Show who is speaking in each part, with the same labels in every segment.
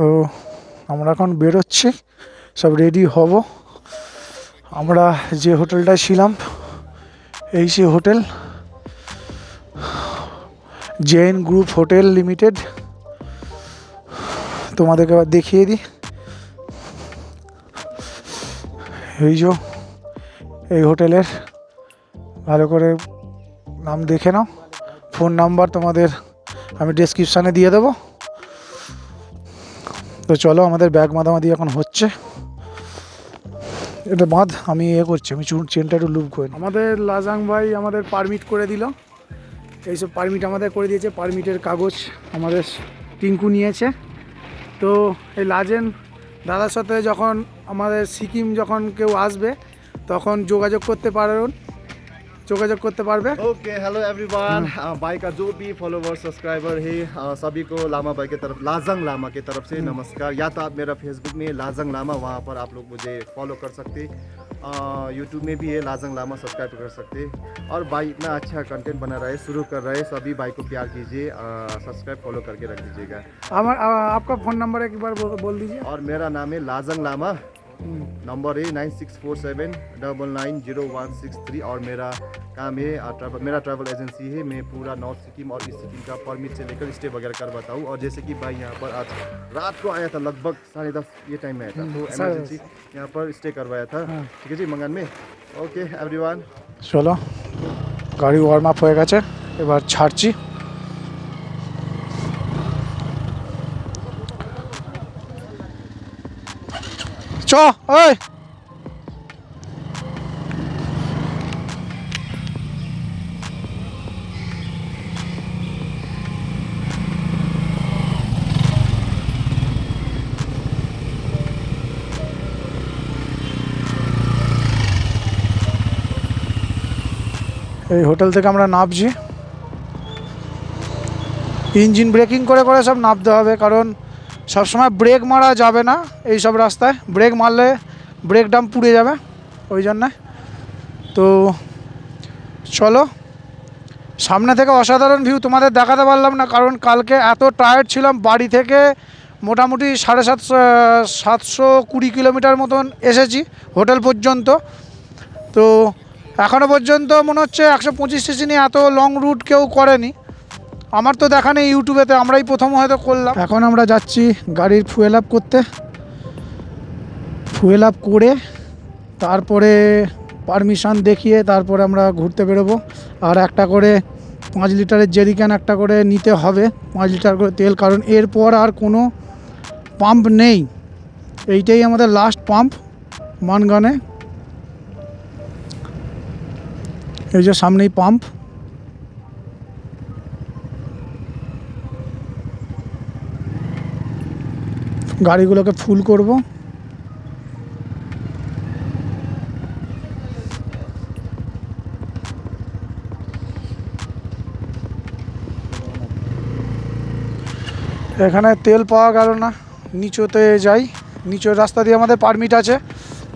Speaker 1: তো আমরা এখন বেরোচ্ছি, সব রেডি হব। আমরা যে হোটেলটায় ছিলাম এই সে hotel, JN group hotel limited. তোমাদেরকে আবার দেখিয়ে দিই। এই যে এই হোটেলের ভালো করে নাম দেখে নাও, ফোন নাম্বার তোমাদের আমি ডেসক্রিপশানে দিয়ে দেবো। তো চলো, আমাদের ব্যাগ মাদামাদি এখন হচ্ছে। এটা বাঁধ, আমি করছি, আমি চেনটা একটু লুপ করে। আমাদের লাজাং ভাই আমাদের পারমিট করে দিল, এইসব পারমিট আমাদের করে দিয়েছে। পারমিটের কাগজ আমাদের টিঙ্কু নিয়েছে। তো এই লাজেন দাদার সাথে যখন আমাদের সিকিম যখন কেউ আসবে তখন যোগাযোগ করতে পারবে।
Speaker 2: ओके हेलो एवरीवन, भाई का जो भी फॉलोवर सब्सक्राइबर है सभी को लामा भाई की तरफ, लाजंग लामा की तरफ से नमस्कार। या तो आप मेरा फेसबुक में लाजंग लामा, वहाँ पर आप लोग मुझे फॉलो कर सकते। यूट्यूब में भी है लाजंग लामा, सब्सक्राइब कर सकते। और भाई इतना अच्छा कंटेंट बना रहा है, शुरू कर रहा है, सभी भाई को प्यार कीजिए, सब्सक्राइब फॉलो करके रख दीजिएगा।
Speaker 1: आपका फ़ोन नंबर एक बार बोल दीजिए।
Speaker 2: और मेरा नाम है लाजंग लामा, नंबर है 9647990163। और मेरा काम है मेरा ट्रैवल एजेंसी है। मैं पूरा नॉर्थ सिक्किम और ईस्ट सिक्किम का परमिट से लेकर स्टे वगैरह करवाता हूँ। और जैसे कि भाई यहाँ पर आज रात को आया था, लगभग 10:30 ये टाइम में आया था, तो एमरजेंसी यहाँ पर स्टे करवाया था। ठीक है जी, मंगन में। ओके एवरीवन,
Speaker 1: চলো, গাড়ি ওয়ার্ম আপ হয়ে গেছে, এবার ছাড়ছি। চ ওই এই হোটেল থেকে আমরা নামছি। ইঞ্জিন ব্রেকিং করে করে সব নামতে হবে, কারণ সবসময় ব্রেক মারা যাবে না এই সব রাস্তায়। ব্রেক মারলে ব্রেক ডাম পুড়ে যাবে, ওই জন্যে। তো চলো, সামনে থেকে অসাধারণ ভিউ তোমাদের দেখাতে পারলাম না, কারণ কালকে এত টায়ার্ড ছিলাম। বাড়ি থেকে মোটামুটি 720 কিলোমিটার মতন এসেছি হোটেল পর্যন্ত। তো এখনও পর্যন্ত মনে হচ্ছে 125 সিসি নিয়ে এত লং রুট কেউ করেনি। আমার তো দেখা নেই ইউটিউবেতে, আমরাই প্রথম হয়তো করলাম। এখন আমরা যাচ্ছি গাড়ির ফুয়েল আপ করতে। ফুয়েল আপ করে তারপরে পারমিশন দেখিয়ে তারপরে আমরা ঘুরতে বেরোবো। আর একটা করে 5 লিটারের জেরিক্যান একটা করে নিতে হবে, 5 লিটার করে তেল, কারণ এরপর আর কোনো পাম্প নেই। এইটাই আমাদের লাস্ট পাম্প মানগানে। এই যে সামনেই পাম্প। গাড়িগুলোকে ফুল করব। এখানে তেল পাওয়া গেল না, নিচুতে যাই। নিচের রাস্তা দিয়ে আমাদের পারমিট আছে,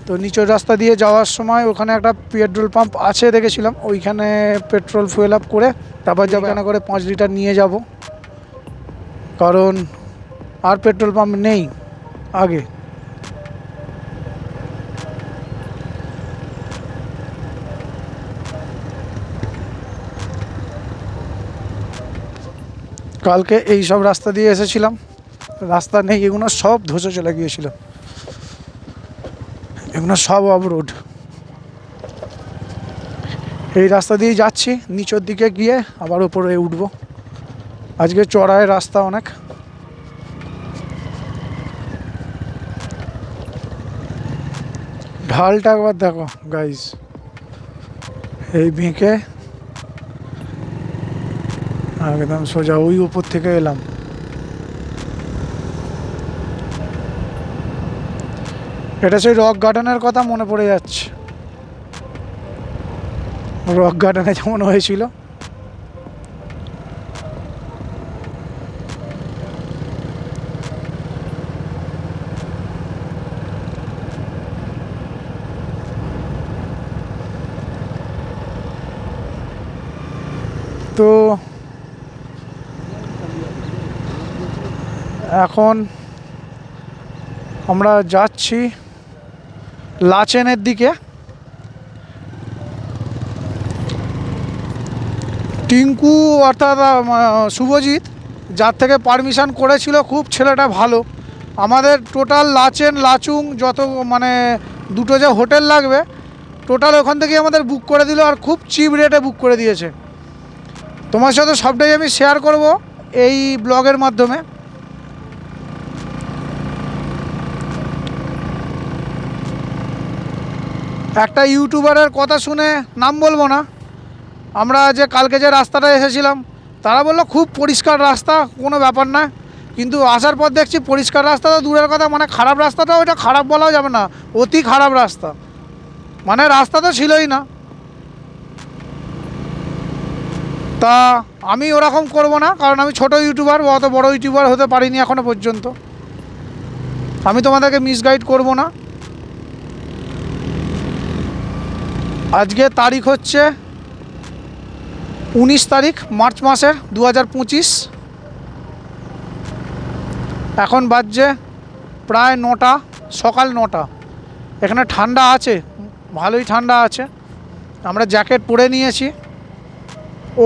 Speaker 1: তো নিচের রাস্তা দিয়ে যাওয়ার সময় ওখানে একটা পেট্রোল পাম্প আছে দেখেছিলাম, ওইখানে পেট্রোল ফুয়েল আপ করে তারপর যাবো। এখানে করে 5 লিটার নিয়ে যাব, কারণ আর পেট্রোল পাম্প নেই আগে। কালকে এই সব রাস্তা দিয়ে এসেছিলাম, রাস্তা নেই, এগুলো সব ধসে চলে গিয়েছিল, এগুলো সব অবরোড। এই রাস্তা দিয়ে যাচ্ছি, নিচের দিকে গিয়ে আবার উপরে উঠবো। আজকে চড়ায় রাস্তা অনেক। ঢালটা একবার দেখো গাইস, এই বেঁকে একদম সোজা ওই উপর থেকে এলাম। এটা সেই রক গার্ডেনের কথা মনে পড়ে যাচ্ছে, রক গার্ডেনে যেমন হয়েছিল। তো এখন আমরা যাচ্ছি লাচেনের দিকে। টিঙ্কু অর্থাৎ শুভজিৎ, যার থেকে পারমিশন করেছিল, খুব ছেলেটা ভালো। আমাদের টোটাল লাচেন লাচুং যত মানে দুটো যে হোটেল লাগবে টোটাল ওখান থেকে আমাদের বুক করে দিল, আর খুব চিপ রেটে বুক করে দিয়েছে। তোমার সাথে সবটাই আমি শেয়ার করব এই ব্লগের মাধ্যমে। একটা ইউটিউবারের কথা শুনে, নাম বলবো না, আমরা যে কালকে যে রাস্তাটা এসেছিলাম তারা বললো খুব পরিষ্কার রাস্তা, কোনো ব্যাপার না। কিন্তু আসার পর দেখছি পরিষ্কার রাস্তা তো দূরের কথা, মানে খারাপ রাস্তাটা ওইটা খারাপ বলাও যাবে না, অতি খারাপ রাস্তা, মানে রাস্তা তো ছিলই না। তা আমি ওরকম করব না, কারণ আমি ছোট ইউটিউবার, অত বড় ইউটিউবার হতে পারিনি এখনো পর্যন্ত। আমি তোমাদেরকে মিসগাইড করব না। আজকে তারিখ হচ্ছে 19 তারিখ মার্চ মাসের 2025। এখন বাজছে প্রায় 9টা, সকাল 9টা। এখানে ঠান্ডা আছে, ভালোই ঠান্ডা আছে। আমরা জ্যাকেট পরে নিয়েছি।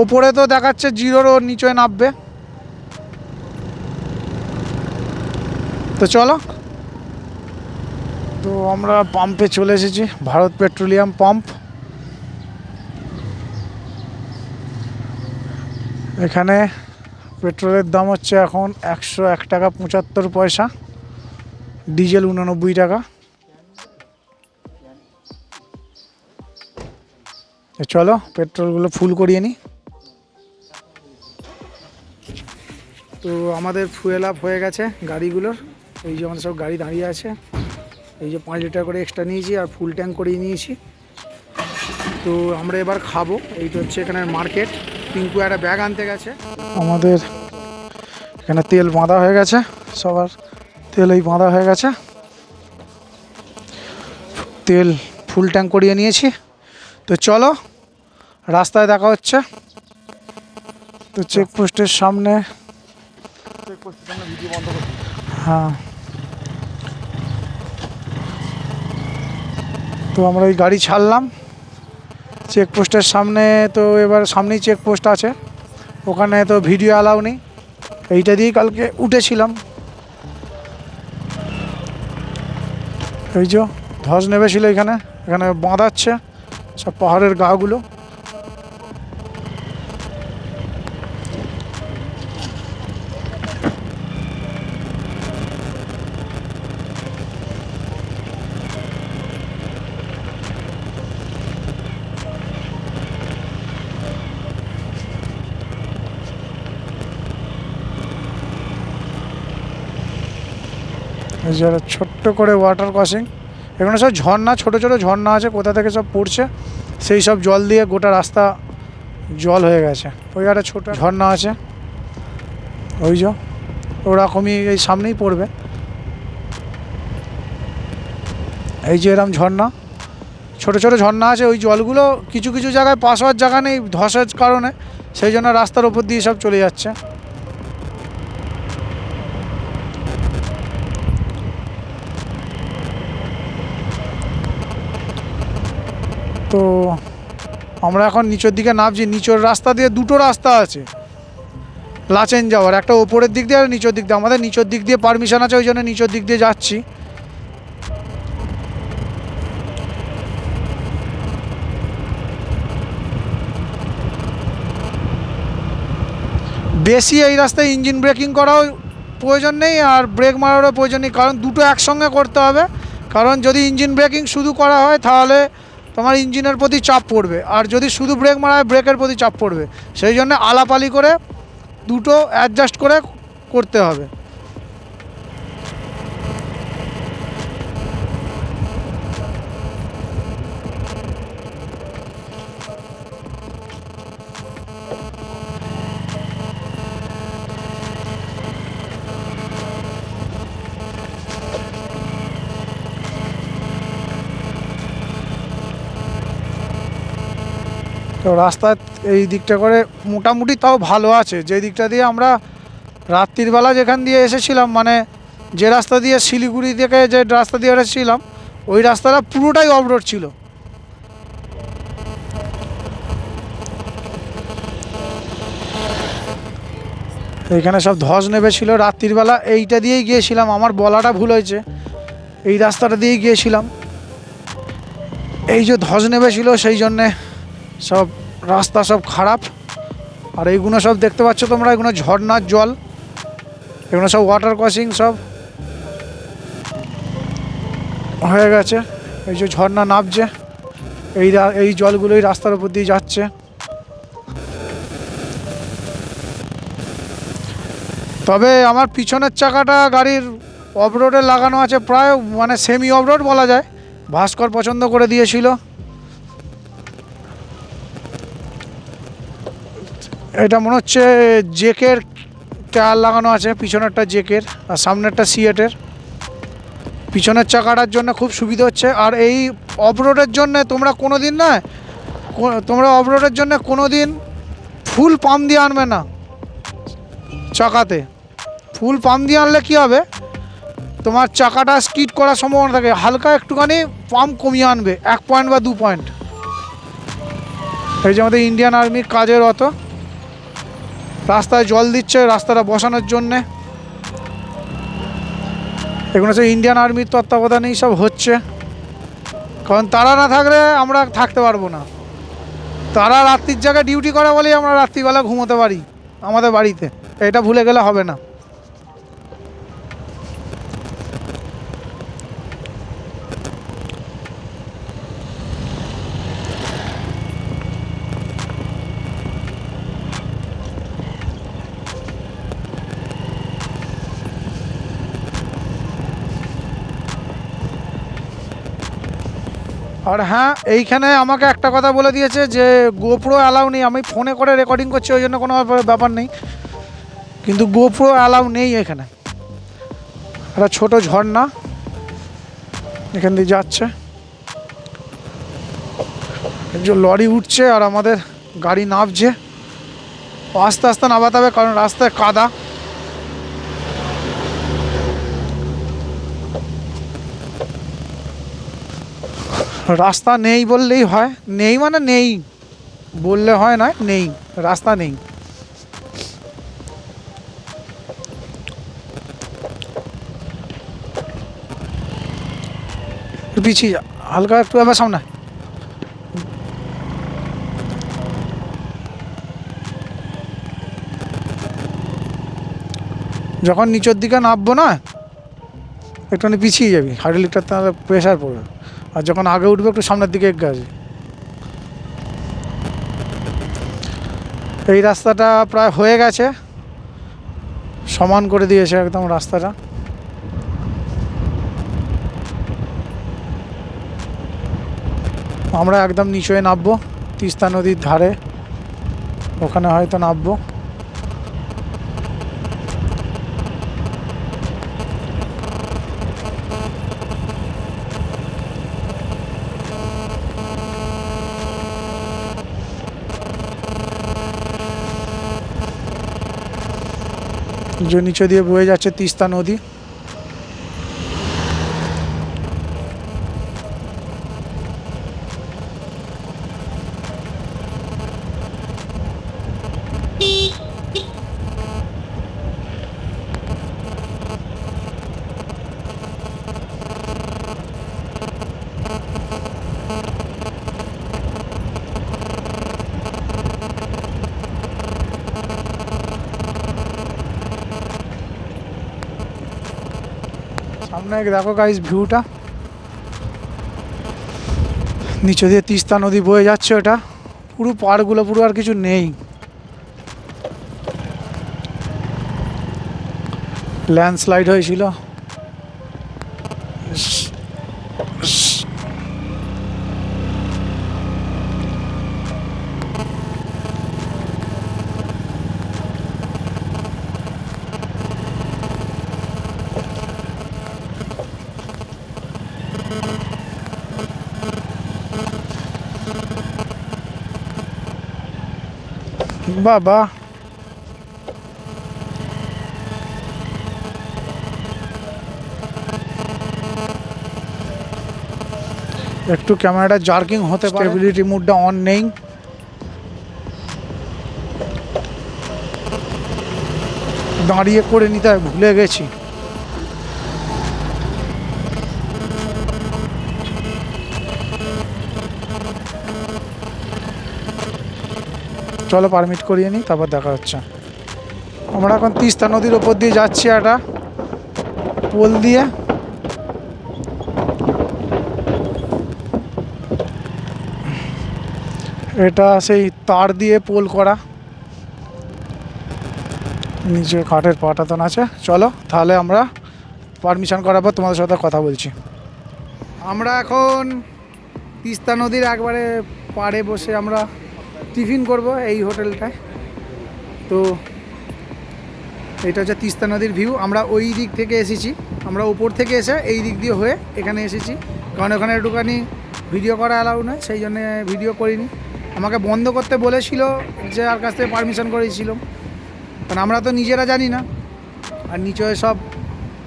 Speaker 1: ওপরে তো দেখাচ্ছে 0-র নিচে নামবে। তো চলো, তো আমরা পাম্পে চলে এসেছি, ভারত পেট্রোলিয়াম পাম্প। এখানে পেট্রোলের দাম হচ্ছে এখন 101 টাকা 75 পয়সা, ডিজেল 89 টাকা। চলো পেট্রোলগুলো ফুল করিয়ে নিই। তো আমাদের ফুয়েল আপ হয়ে গেছে গাড়িগুলোর। এই যে আমাদের সব গাড়ি দাঁড়িয়ে আছে, এই যে 5 লিটার করে এক্সট্রা নিয়েছি আর ফুল ট্যাঙ্ক করিয়ে নিয়েছি। তো আমরা এবার খাবো। এইটা হচ্ছে এখানে মার্কেট। টিঙ্কু একটা ব্যাগ আনতে গেছে। আমাদের এখানে তেল বাঁধা হয়ে গেছে, সবার তেল এই বাঁধা হয়ে গেছে। তেল ফুল ট্যাঙ্ক করিয়ে নিয়েছি। তো চলো রাস্তায় দেখা হচ্ছে। তো চেকপোস্টের সামনে, হ্যাঁ, তো আমরা ওই গাড়ি ছাড়লাম চেকপোস্টের সামনে। তো এবার সামনেই চেকপোস্ট আছে, ওখানে তো ভিডিও অ্যালাউ নেই। এইটা দিয়েই কালকে উঠেছিলাম। এই যে ধস নেমেছিল এখানে, এখানে বাঁধাচ্ছে সব পাহাড়ের গাগুলো। এই যে ছোট্ট করে ওয়াটার ক্রসিং, এখানে সব ঝর্ণা, ছোট ছোট ঝর্ণা আছে, কোথা থেকে সব পড়ছে, সেই সব জল দিয়ে গোটা রাস্তা জল হয়ে গেছে। ওই একটা ছোটো ঝর্ণা আছে, ওই যে ওরকমই এই সামনেই পড়বে। এই যে এরম ঝর্ণা, ছোট ছোট ঝর্ণা আছে। ওই জলগুলো কিছু কিছু জায়গায় পাস হওয়ার জায়গা নেই ধসের কারণে, সেই জন্য রাস্তার ওপর দিয়ে সব চলে যাচ্ছে। তো আমরা এখন নিচের দিকে নামছি। নিচের রাস্তা দিয়ে দুটো রাস্তা আছে লাচেন যাওয়ার, একটা ওপরের দিক দিয়ে আর নিচের দিক দিয়ে। আমাদের নিচের দিক দিয়ে পারমিশন আছে, ওই জন্য নিচের দিক দিয়ে যাচ্ছি। বেশি এই রাস্তায় ইঞ্জিন ব্রেকিং করাও প্রয়োজন নেই আর ব্রেক মারারও প্রয়োজন নেই, কারণ দুটো একসঙ্গে করতে হবে। কারণ যদি ইঞ্জিন ব্রেকিং শুধু করা হয় তাহলে তোমার ইঞ্জিনের প্রতি চাপ পড়বে, আর যদি শুধু ব্রেক মারা হয় ব্রেকের প্রতি চাপ পড়বে। সেই জন্য আলাপালি করে দুটো অ্যাডজাস্ট করে করতে হবে। তো রাস্তার এই দিকটা করে মোটামুটি তাও ভালো আছে। যে দিকটা দিয়ে আমরা রাত্রিবেলা যেখান দিয়ে এসেছিলাম, মানে যে রাস্তা দিয়ে শিলিগুড়ি থেকে যে রাস্তা দিয়ে ছিলাম ওই রাস্তাটা পুরোটাই অফরোড ছিল। এইখানে সব ধস নেমেছিল রাত্রিবেলা, এইটা দিয়েই গিয়েছিলাম, আমার বলাটা ভুল হয়েছে, এই রাস্তাটা দিয়েই গিয়েছিলাম। এই যে ধস নেমেছিল সেই জন্যে সব রাস্তা সব খারাপ। আর এইগুলো সব দেখতে পাচ্ছ তোমরা, এগুলো ঝর্নার জল, এগুলো সব ওয়াটার ক্রসিং সব হয়ে গেছে। এই যে ঝর্ণা নামছে, এই জলগুলোই রাস্তার উপর দিয়ে যাচ্ছে। তবে আমার পিছনের চাকাটা গাড়ির অফরোডে লাগানো আছে, প্রায় মানে সেমি অফরোড বলা যায়। ভাস্কর পছন্দ করে দিয়েছিল। এটা মনে হচ্ছে জেকের টায়ার লাগানো আছে, পিছনেরটা জেকের আর সামনেরটা সিয়েটের। পিছনের চাকাটার জন্য খুব সুবিধা হচ্ছে। আর এই অফরোডের জন্য তোমরা কোনো দিন কোনো দিন ফুল পাম্প দিয়ে আনবে না চাকাতে। ফুল পাম্প দিয়ে আনলে কী হবে, তোমার চাকাটা স্কিড করার সম্ভাবনা থাকে। হালকা একটুখানি পাম্প কমিয়ে আনবে, 1 পয়েন্ট বা 2 পয়েন্ট। এই যে আমাদের ইন্ডিয়ান আর্মির কাজের অত রাস্তায় জল দিচ্ছে রাস্তাটা বসানোর জন্যে। এগুলো হচ্ছে ইন্ডিয়ান আর্মির তত্ত্বাবধানেই সব হচ্ছে, কারণ তারা না থাকলে আমরা থাকতে পারবো না। তারা রাত্রির জায়গায় ডিউটি করে বলেই আমরা রাত্রিবেলা ঘুমোতে পারি আমাদের বাড়িতে, এটা ভুলে গেলে হবে না। আর হ্যাঁ, এইখানে আমাকে একটা কথা বলে দিয়েছে যে গোপ্রো অ্যালাউ নেই। আমি ফোনে করে রেকর্ডিং করছি ওই জন্য কোনো ব্যাপার নেই, কিন্তু গোপ্রো অ্যালাউ নেই এখানে। একটা ছোটো ঝর্ণা এখান দিয়ে যাচ্ছে, একজন লরি উঠছে আর আমাদের গাড়ি নামছে। আস্তে আস্তে নামাতে হবে কারণ রাস্তায় কাদা। রাস্তা নেই বললেই হয়, নেই মানে নেই বললে হয় না, নেই রাস্তা নেই। পিছিয়ে যা হালকা একটু, আবার সামনে। যখন নিচের দিকে নামবো না একটুখানি পিছিয়ে যাবি, হাইড্রোলিকটার তাহলে প্রেশার পড়বে। আর যখন আগে উঠবে একটু সামনের দিকে এগিয়ে আসবি। এই রাস্তাটা প্রায় হয়ে গেছে, সমান করে দিয়েছে একদম রাস্তাটা। আমরা একদম নিচে নামবো, তিস্তা নদীর ধারে, ওখানে হয়তো নামবো। যে নিচে দিয়ে বয়ে যাচ্ছে তিস্তা নদী। সামনে দেখো গাইস ভিউটা, নিচে দিয়ে তিস্তা নদী বয়ে যাচ্ছে। ওটা পুরো পাড়গুলো পুরো আর কিছু নেই, ল্যান্ডস্লাইড হয়েছিল। বাবা একটু ক্যামেরাটা জার্কিং হতে পারে, স্টেবিলিটি মোডটা অন নেই। দাঁড়িয়ে করে নিতে হয়, ভুলে গেছি। চলো পারমিট করিয়ে নিই, তারপর দেখা হচ্ছে। আমরা এখন তিস্তা নদীর ওপর দিয়ে যাচ্ছি, একটা পোল দিয়ে। এটা সেই তার দিয়ে পোল করা, নিচে কাঠের পাটাতন আছে। চলো তাহলে আমরা পারমিশন করার পর তোমাদের সাথে কথা বলছি। আমরা এখন তিস্তা নদীর একবারে পাড়ে বসে আমরা টিফিন করব এই হোটেলটায়। তো এটা হচ্ছে তিস্তা নদীর ভিউ। আমরা ওই দিক থেকে এসেছি, আমরা উপর থেকে এসে এই দিক দিয়ে হয়ে এখানে এসেছি, কারণ ওখানে একটুখানি ভিডিও করা অ্যালাউ নয়, সেই জন্য ভিডিও করিনি। আমাকে বন্ধ করতে বলেছিল, যে আর কাছ থেকে পারমিশন করেছিলাম, কারণ আমরা তো নিজেরা জানি না। আর নিচে সব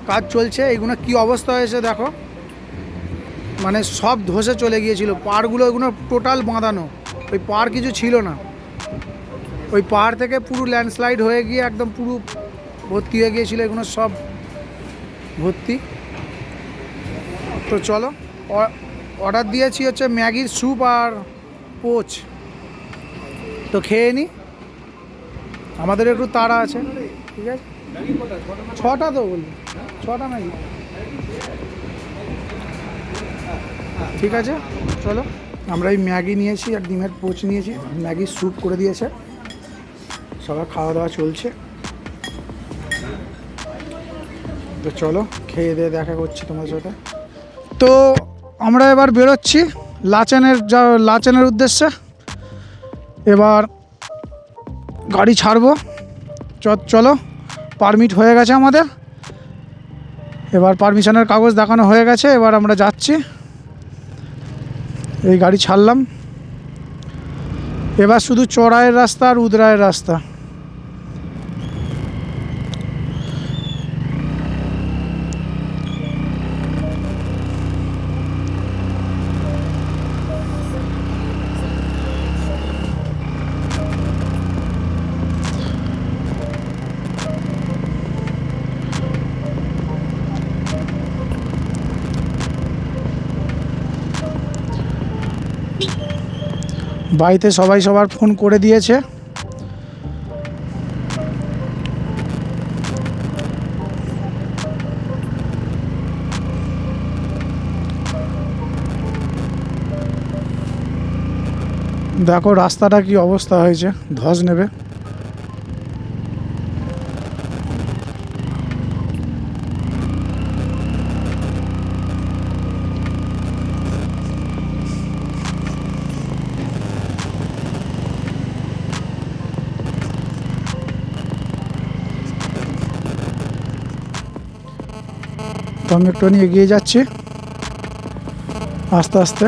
Speaker 1: কাজ চলছে, এইগুলো কী অবস্থা হয়েছে দেখো, মানে সব ধসে চলে গিয়েছিল পাড়গুলো, ওইগুলো টোটাল বাঁধানো, ওই পাড় কিছু ছিল না। ওই পাহাড় থেকে পুরো ল্যান্ডস্লাইড হয়ে গিয়ে একদম পুরো ভর্তি হয়ে গিয়েছিল, এগুলো সব ভর্তি। তো চলো, অর্ডার দিয়েছি হচ্ছে ম্যাগির স্যুপ আর পোচ, তো খেয়ে নিই, আমাদের একটু তাড়া আছে। ঠিক আছে, 6টা তো বললি, 6টা ম্যাগি। ঠিক আছে চলো, আমরা এই ম্যাগি নিয়েছি আর ডিমের পোচ নিয়েছি, ম্যাগির স্যুপ করে দিয়েছে, সবার খাওয়া দাওয়া চলছে। তো চলো খেয়ে দিয়ে দেখা করছি তোমার সাথে। তো আমরা এবার বেরোচ্ছি লাচেনের উদ্দেশ্যে। এবার গাড়ি ছাড়বো, চলো। পারমিট হয়ে গেছে আমাদের, এবার পারমিশনের কাগজ দেখানো হয়ে গেছে, এবার আমরা যাচ্ছি। এই গাড়ি ছাড়লাম, এবার শুধু চড়াইয়ের রাস্তা আর উদরায়ের রাস্তা। বাড়িতে সবাই সবার ফোন করে দিয়েছে। দেখো রাস্তাটা কি অবস্থা হয়েছে, ধস নেবে। তো আমি একটু এগিয়ে যাচ্ছি আস্তে আস্তে।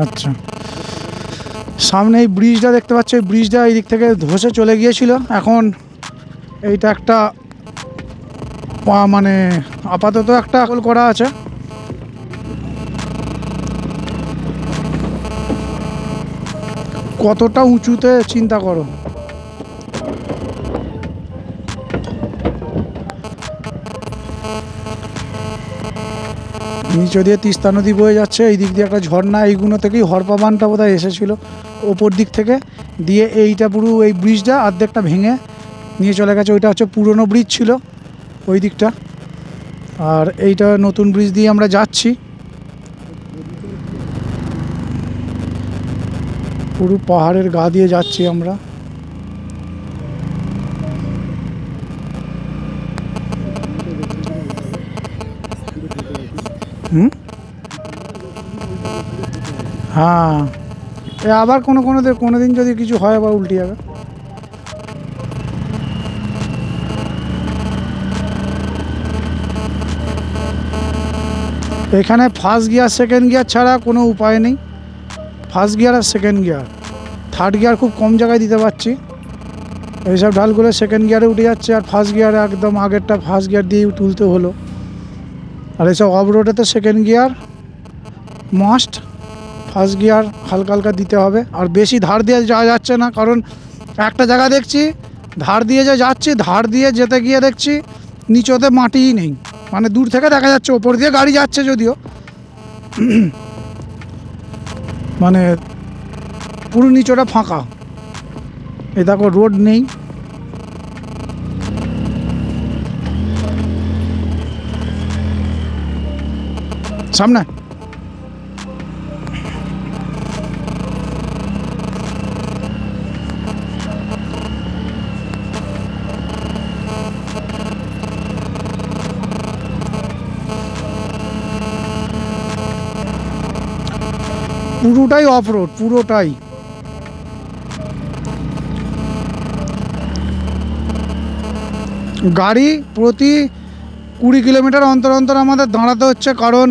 Speaker 1: আচ্ছা, সামনে এই ব্রিজটা দেখতে পাচ্ছ, এই ব্রিজটা এই দিক থেকে ধসে চলে গিয়েছিল। এখন এইটা একটা মানে আপাতত একটা আকল করা আছে। কতটা উঁচুতে চিন্তা করো। নিচে দিয়ে তিস্তা নদী বয়ে যাচ্ছে, এই দিক দিয়ে একটা ঝর্ণা, এইগুলো থেকেই হরপা বানটা বোধহয় এসেছিলো ওপর দিক থেকে, দিয়ে এইটা পুরো এই ব্রিজটা অর্ধেকটা ভেঙে নিয়ে চলে গেছে। ওইটা হচ্ছে পুরনো ব্রিজ ছিল ওই দিকটা, আর এইটা নতুন ব্রিজ দিয়ে আমরা যাচ্ছি। পুরো পাহাড়ের গা দিয়ে যাচ্ছি আমরা। হুম, হ্যাঁ, এ আবার কোনো দিন যদি কিছু হয় আবার উল্টে যাবে। এখানে ফার্স্ট গিয়ার সেকেন্ড গিয়ার ছাড়া কোনো উপায় নেই। ফার্স্ট গিয়ার আর সেকেন্ড গিয়ার, থার্ড গিয়ার খুব কম জায়গায় দিতে পারছি। এইসব ঢালগুলো সেকেন্ড গিয়ারে উঠে যাচ্ছে, আর ফার্স্ট গিয়ারে একদম আগেরটা ফার্স্ট গিয়ার দিয়ে তুলতে হলো। আর এইসব অফ রোডে তো second gear must, first gear হালকা হালকা দিতে হবে। আর বেশি ধার দিয়ে যাওয়া যাচ্ছে না, কারণ একটা জায়গা দেখছি ধার দিয়ে যাচ্ছি, ধার দিয়ে যেতে গিয়ে দেখছি নিচতে মাটিই নেই, মানে দূর থেকে দেখা যাচ্ছে, ওপর দিয়ে গাড়ি যাচ্ছে যদিও, মানে পুরো নিচটা ফাঁকা। এই দেখো রোড নেই। সামনে পুরোটাই অফ রোড, পুরোটাই। গাড়ি প্রতি 20 কিলোমিটার অন্তর অন্তর আমাদের দাঁড়াতে হচ্ছে, কারণ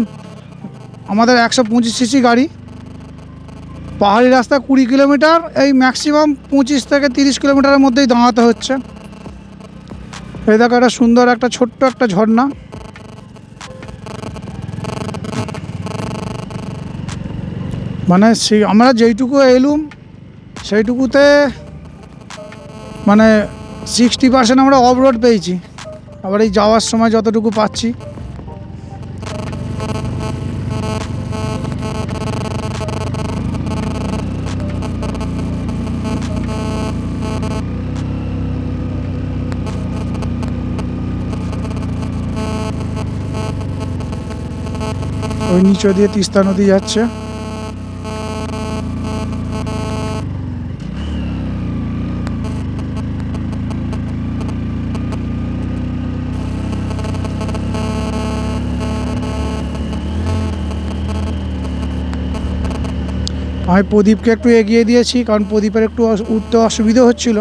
Speaker 1: আমাদের 125 সিসি গাড়ি। পাহাড়ি রাস্তা 20 কিলোমিটার, এই ম্যাক্সিমাম 25 থেকে 30 কিলোমিটারের মধ্যেই দাঁড়াতে হচ্ছে। এই দেখো একটা সুন্দর একটা ছোট্ট একটা ঝর্ণা। মানে সেই আমরা যেইটুকু এলুম সেইটুকুতে মানে 60% আমরা অফ রোড পেয়েছি। আবার এই যাওয়ার সময় যতটুকু পাচ্ছি, ওই নিচে দিয়ে তিস্তা নদী যাচ্ছে। আমি প্রদীপকে একটু এগিয়ে দিয়েছি, কারণ প্রদীপের একটু উঠতে অসুবিধা হচ্ছিল।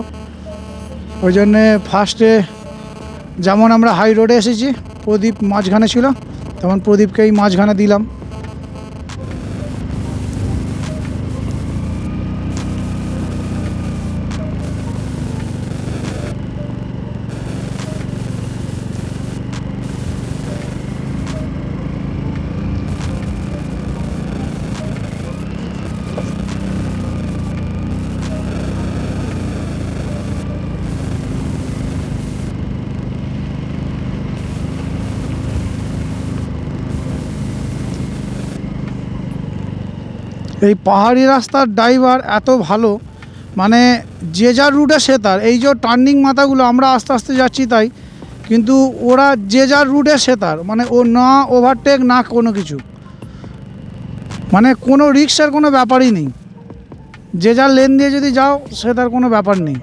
Speaker 1: ওই জন্যে ফার্স্টে যেমন আমরা হাই রোডে এসেছি, প্রদীপ মাঝখানে ছিল, তেমন প্রদীপকেই মাঝখানে দিলাম। এই পাহাড়ি রাস্তার ড্রাইভার এত ভালো, মানে যে যার রুটে সে তার। এই যে টার্নিং মাথাগুলো আমরা আস্তে আস্তে যাচ্ছি তাই, কিন্তু ওরা যে যার রুটে সে তার, মানে ও না ওভারটেক না কোনো কিছু, মানে কোনো রিক্সার কোনো ব্যাপারই নেই। যে যার লেন দিয়ে যদি যাও সে তার কোনো ব্যাপার নেই।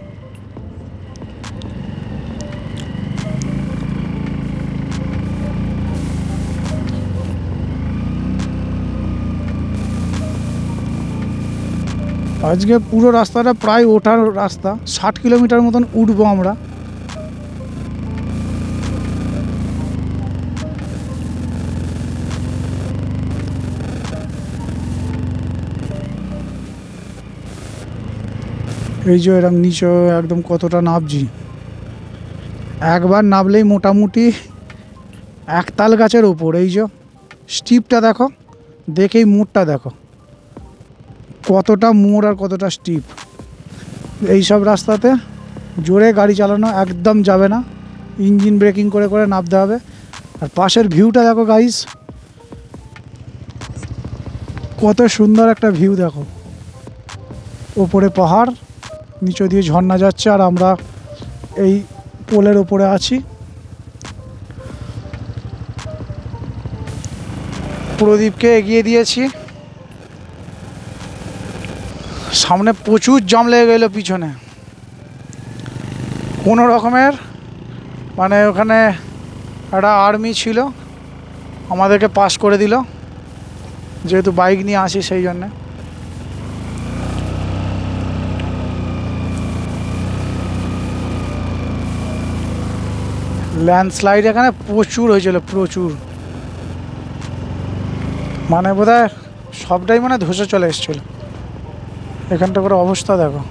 Speaker 1: আজকে পুরো রাস্তাটা প্রায় ওঠার রাস্তা, 60 কিলোমিটার মতন উঠবো আমরা। এই যে এরকম নিচে একদম কতটা নামছি, একবার নামলেই মোটামুটি একতাল গাছের ওপর। এই যে স্টিপটা দেখো, দেখেই মোড়টা দেখো, কতটা মোড় আর কতটা স্টিপ। এই সব রাস্তাতে জোরে গাড়ি চালানো একদম যাবে না, ইঞ্জিন ব্রেকিং করে করে নামতে হবে। আর পাশের ভিউটা দেখো গাইস, কত সুন্দর একটা ভিউ দেখো। ওপরে পাহাড়, নিচে দিয়ে ঝর্ণা যাচ্ছে, আর আমরা এই পোলের ওপরে আছি। প্রদীপকে এগিয়ে দিয়েছি, সামনে প্রচুর জাম লেগে গেলো পিছনে। কোনো রকমের মানে ওখানে একটা আর্মি ছিল, আমাদেরকে পাস করে দিল, যেহেতু বাইক নিয়ে আসি সেই জন্যে। ল্যান্ডস্লাইড এখানে প্রচুর হয়েছিল, প্রচুর, মানে বোধহয় সবটাই মানে ধসে চলে এসেছিল। এখানটা করে অবস্থা দেখো।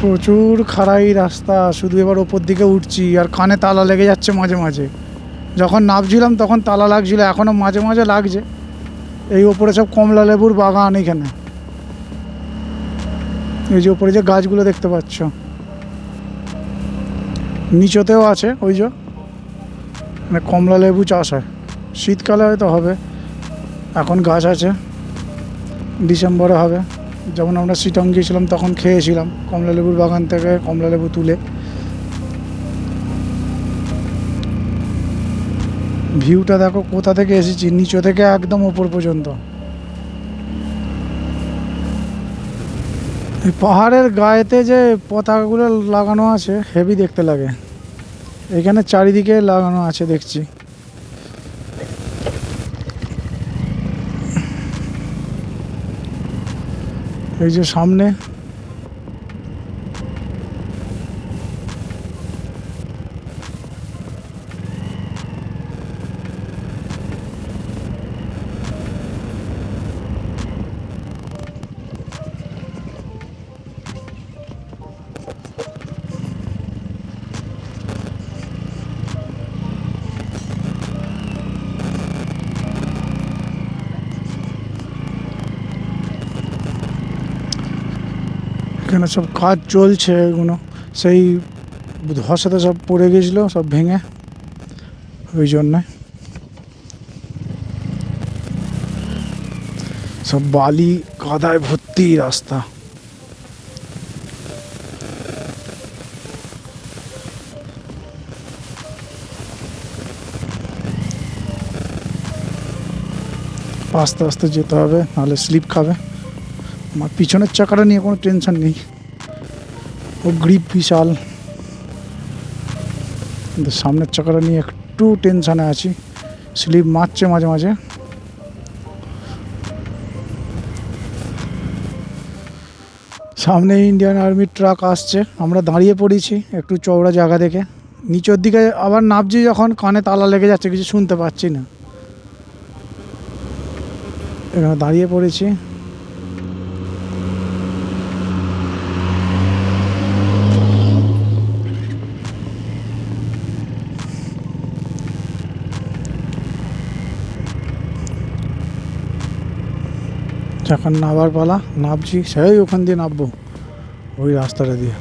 Speaker 1: প্রচুর খাড়াই রাস্তা, শুধু এবার ওপর দিকে উঠছি আর কানে তালা লেগে যাচ্ছে মাঝে মাঝে। যখন নামছিলাম তখন তালা লাগছিল, এখনও মাঝে মাঝে লাগছে। এই ওপরে সব কমলা লেবুর বাগান এখানে, এই যে ওপরে যে গাছগুলো দেখতে পাচ্ছ, নিচতেও আছে ওই যে, মানে কমলা লেবু চাষ হয়। শীতকালে হয়তো হবে, এখন গাছ আছে, ডিসেম্বরে হবে। যেমন আমরা সিটং গিয়েছিলাম তখন খেয়েছিলাম কমলা লেবুর বাগান থেকে কমলা লেবু তুলে। ভিউটা দেখো কোথা থেকে এসেছি, নিচে থেকে একদম ওপর পর্যন্ত। এই পাহাড়ের গায়েতে যে পতাকাগুলো লাগানো আছে হেভি দেখতে লাগে। এখানে চারিদিকে লাগানো আছে দেখছি। এই যে সামনে এখানে সব কাজ চলছে, এগুলো সেই ধসাতে সব পড়ে গেছিলো, সব ভেঙে, ওই জন্যে সব বালি কাদায় ভর্তি রাস্তা। আস্তে আস্তে যেতে হবে, নাহলে স্লিপ খাবে। আমার পিছনের চাকাটা নিয়ে কোনো টেনশন নেই, ও গ্রিপ বিশাল, কিন্তু সামনের চাকাটা নিয়ে একটু টেনশানে আছি, স্লিপ মারছে মাঝে মাঝে। সামনে ইন্ডিয়ান আর্মির ট্রাক আসছে, আমরা দাঁড়িয়ে পড়েছি একটু চওড়া জায়গা দেখে। নিচের দিকে আবার নামছি যখন কানে তালা লেগে যাচ্ছে, কিছু শুনতে পাচ্ছি না। এখানে দাঁড়িয়ে পড়েছি। যখন নামার পালা, নামছি, সেই ওখান দিয়ে নামবো, ওই রাস্তাটা দিয়ে।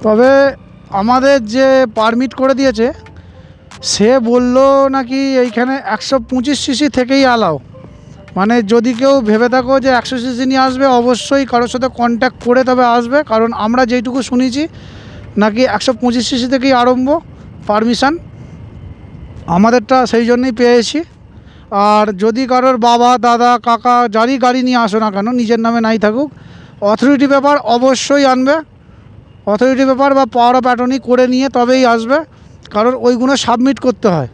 Speaker 1: তবে আমাদের যে পারমিট করে দিয়েছে সে বলল নাকি এইখানে 125 সিসি থেকেই অ্যালাও। মানে যদি কেউ ভেবে থাকো যে 100 সিসি নিয়ে আসবে, অবশ্যই কারোর সাথে কন্ট্যাক্ট করে তবে আসবে, কারণ আমরা যেইটুকু শুনেছি নাকি 125 সিসি থেকেই আরম্ভ পারমিশন। আমাদেরটা সেই জন্যই পেয়েছি। আর যদি কারোর বাবা দাদা কাকা যারই গাড়ি নিয়ে আসো না কেন, নিজের নামে নাই থাকুক, অথরিটি পেপার অবশ্যই আনবে। অথরিটি পেপার বা পাওয়ার অফ অ্যাটর্নি করে নিয়ে তবেই আসবে, কারণ ওইগুলো সাবমিট করতে হয়।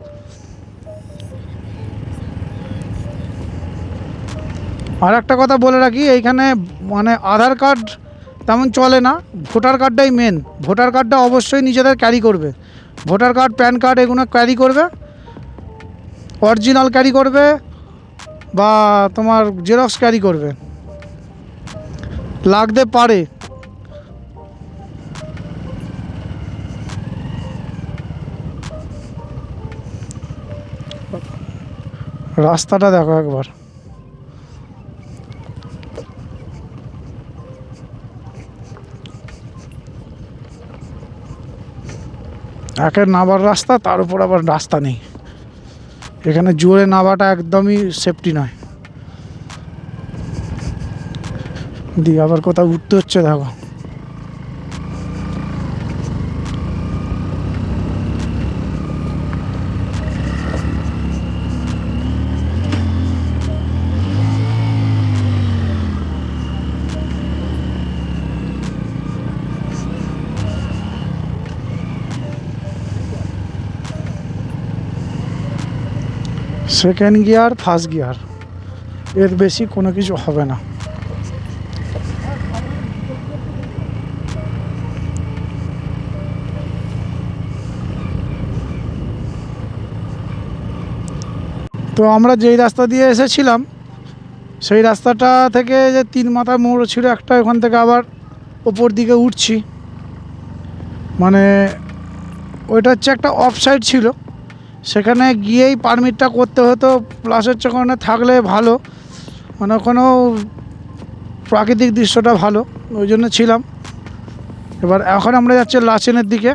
Speaker 1: আর একটা কথা বলে রাখি, এইখানে মানে আধার কার্ড তেমন চলে না, ভোটার কার্ডটাই মেন। ভোটার কার্ডটা অবশ্যই নিজেদের ক্যারি করবে। ভোটার কার্ড, প্যান কার্ড এগুলো ক্যারি করবে, অরিজিনাল ক্যারি করবে বা তোমার জেরক্স ক্যারি করবে, লাগতে পারে। রাস্তাটা দেখো একবার, একের নামার রাস্তা, তার উপর আবার রাস্তা নেই। এখানে জোরে নামাটা একদমই সেফটি নয়। দিয়ে আবার কোথাও উঠতে হচ্ছে দেখো। সেকেন্ড গিয়ার, ফার্স্ট গিয়ার, এর বেশি কোনো কিছু হবে না। তো আমরা যেই রাস্তা দিয়ে এসেছিলাম সেই রাস্তাটা থেকে যে 3 মাথা মোড় ছিল একটা, ওখান থেকে আবার ওপর দিকে উঠছি। মানে ওইটা হচ্ছে একটা অফ সাইড ছিল, সেখানে গিয়েই পারমিটটা করতে হতো। প্লাস হচ্ছে ওখানে থাকলে ভালো, মানে কোনো প্রাকৃতিক দৃশ্যটা ভালো, ওই জন্য ছিলাম। এবার এখন আমরা যাচ্ছি লাচেনের দিকে।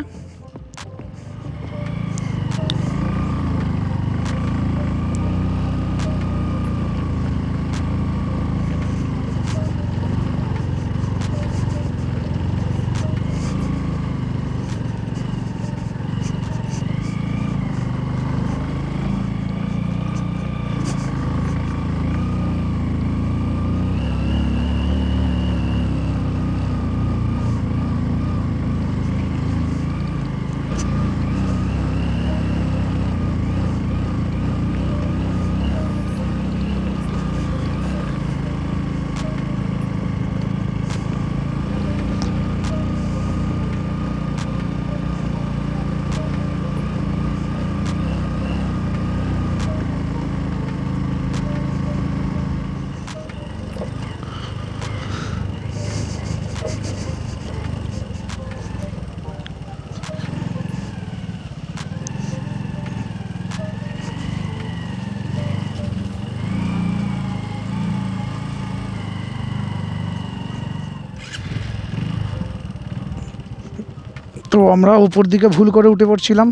Speaker 1: তো আমরা উপর দিকে ভুল করে উঠে পড়ছিলাম,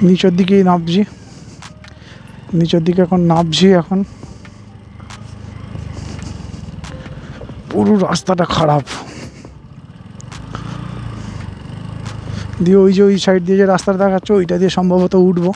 Speaker 1: নিচের দিকেই নামছি। নিচের দিকে এখন নামছি। এখন পুরো রাস্তাটা খারাপ। দিয়ে ওই যে ওই সাইড দিয়ে যে রাস্তাটা দেখাচ্ছে ওইটা দিয়ে সম্ভবত উঠবো।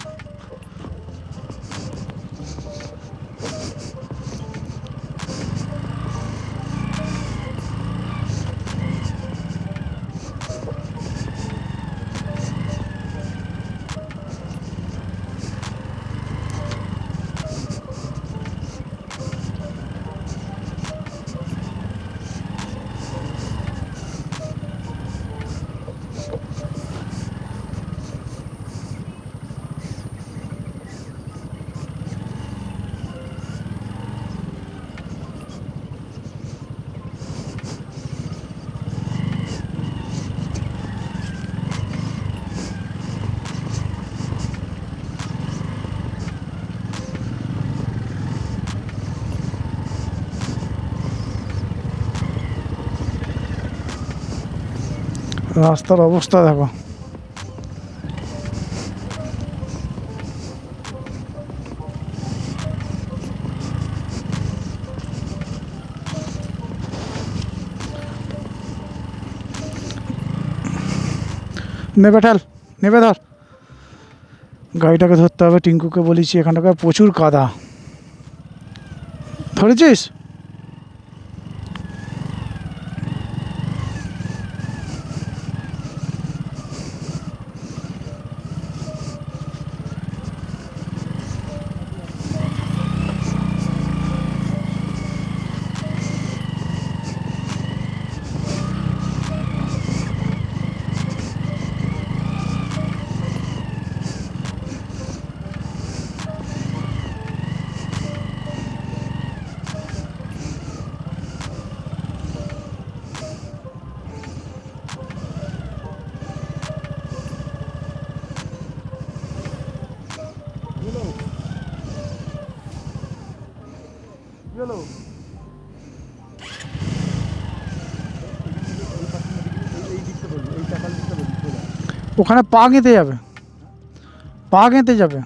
Speaker 1: রাস্তার অবস্থা দেখো। নেবে ঠেল, নেবে ধর। গাড়িটাকে ধরতে হবে, টিঙ্কুকে বলেছি এখানটাকে প্রচুর কাদা। ধরেছিস? ওখানে পা গেঁথে যাবে, পা গেঁথে যাবে।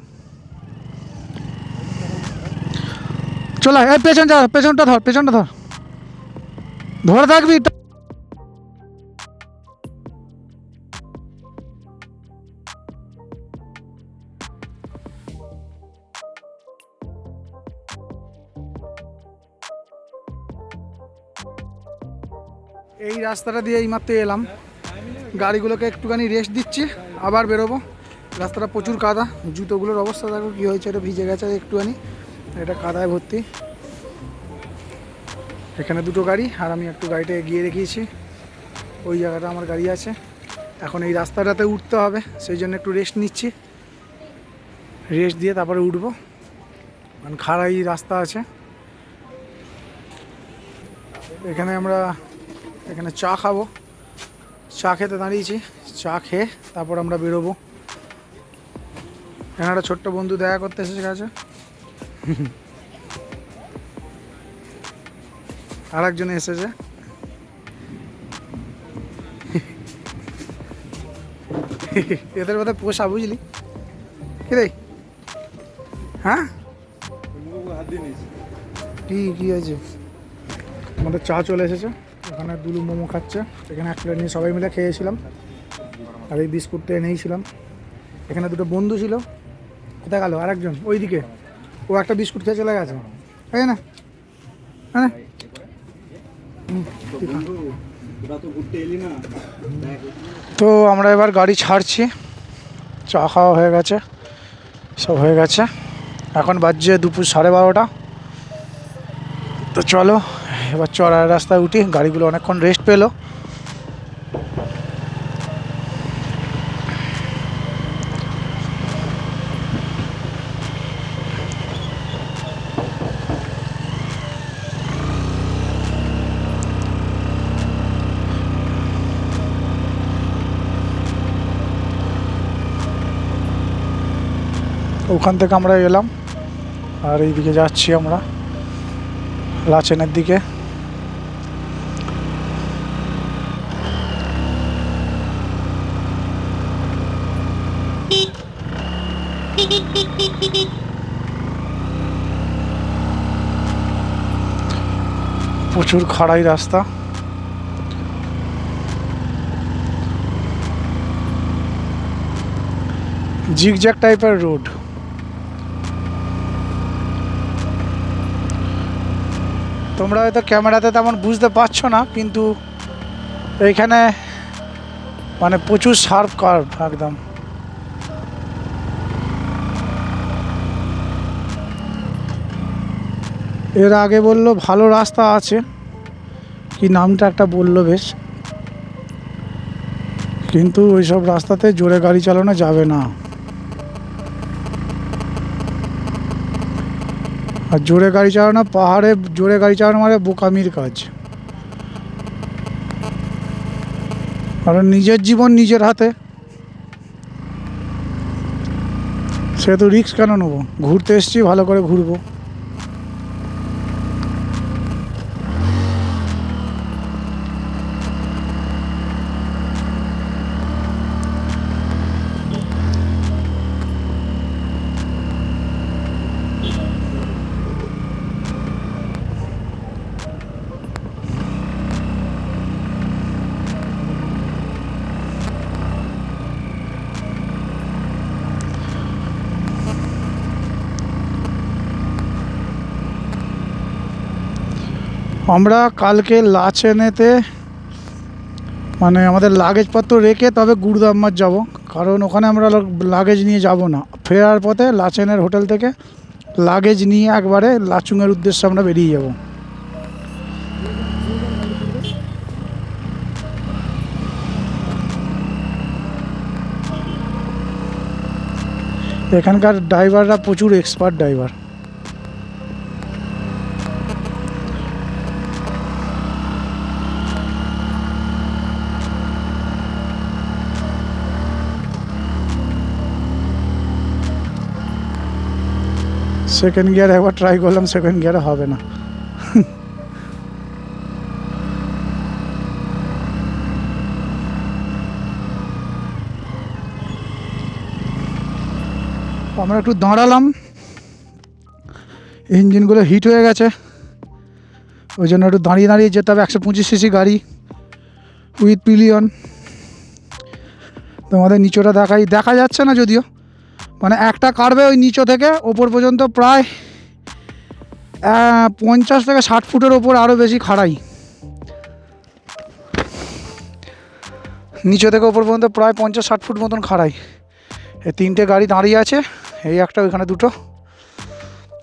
Speaker 1: চলে এই পেছনটা ধর, পেছনটা ধর, পেছনটা ধর, ধরে থাকবি। এই রাস্তাটা দিয়ে এইমাত্র এলাম, গাড়িগুলোকে একটুখানি রেস্ট দিচ্ছি, আবার বেরোবো। রাস্তাটা প্রচুর কাদা, জুতোগুলোর অবস্থা দেখো কী হয়েছে, এটা ভিজে গেছে একটুখানি, এটা কাদায় ভর্তি। এখানে দুটো গাড়ি, আর আমি একটু গাড়িটা এগিয়ে রেখেছি, ওই জায়গাটা আমার গাড়ি আছে। এখন এই রাস্তাটাতে উঠতে হবে, সেই জন্য একটু রেস্ট নিচ্ছি, রেস্ট দিয়ে তারপরে উঠবো, কারণ খাড়াই রাস্তা আছে। এখানে আমরা এখানে চা খাবো, চা খেতে দাঁড়িয়েছি, চা খেয়ে তারপর আমরা বেরোবো। এখানে একটা ছোট্ট বন্ধু দেখা করতে এসেছে গেছে, আর একজন এসেছে। এদের কথা পোষা, বুঝলি কি রে? হ্যাঁ কি হয়েছে? আমাদের চা চলে এসেছে, এখানে দুলু মোমো খাচ্ছে, এখানে এক প্লেট নিয়ে সবাই মিলে খেয়েছিলাম, আর এই বিস্কুটটা এনেইছিলাম। এখানে দুটো বন্ধু ছিল, কোথায় গেল আরেকজন? ওইদিকে, ও একটা বিস্কুট খেয়ে চলে গেছে, তাই না? হ্যাঁ তো আমরা এবার গাড়ি ছাড়ছি, চা খাওয়া হয়ে গেছে, সব হয়ে গেছে। এখন বাজছে দুপুর 12:30। তো চলো এবার চড়ার রাস্তায় উঠি, গাড়িগুলো অনেকক্ষণ রেস্ট পেলো। ওখান থেকে আমরা এলাম, আর এইদিকে যাচ্ছি আমরা লাচেনের দিকে। প্রচুর খাড়াই রাস্তা, জিগজ্যাগ টাইপের রোড। তোমরা হয়তো ক্যামেরাতে তেমন বুঝতে পারছো না, কিন্তু এইখানে মানে প্রচুর শার্প কার্ভ একদম। এর আগে বললো ভালো রাস্তা আছে, কি নামটা একটা বললো বেশ, কিন্তু ওইসব রাস্তাতে জোরে গাড়ি চালানো যাবে না। আর জোরে গাড়ি চালানো, পাহাড়ে জোরে গাড়ি চালানো মানে বোকামির কাজ, কারণ নিজের জীবন নিজের হাতে, সেহেতু রিস্ক কেন নেবো? ঘুরতে এসেছি, ভালো করে ঘুরবো। আমরা কালকে লাচেনেতে মানে আমাদের লাগেজপত্র রেখে তবে গুরুদাম্মার যাব, কারণ ওখানে আমরা লাগেজ নিয়ে যাব না। ফেরার পথে লাচেনের হোটেল থেকে লাগেজ নিয়ে একবারে লাচুংয়ের উদ্দেশ্যে আমরা বেরিয়ে যাব। এখানকার ড্রাইভাররা প্রচুর এক্সপার্ট ড্রাইভার। সেকেন্ড গিয়ার একবার ট্রাই করলাম, সেকেন্ড গিয়ারে হবে না। আমরা একটু দাঁড়ালাম, ইঞ্জিনগুলো হিট হয়ে গেছে, ওই জন্য একটু দাঁড়িয়ে দাঁড়িয়ে যেতে হবে। 125 সিসি গাড়ি উইথ পিলিয়ন। তোমাদের নিচটা দেখা যাচ্ছে না যদিও, মানে একটা কাটবে ওই নিচো থেকে ওপর পর্যন্ত প্রায় 50 থেকে 60 ফুটের ওপর, আরও বেশি খাড়াই। নিচে থেকে ওপর পর্যন্ত প্রায় 50-60 ফুট মতন খাড়াই। এই 3টে গাড়ি দাঁড়িয়ে আছে, এই একটা, ওইখানে 2টো।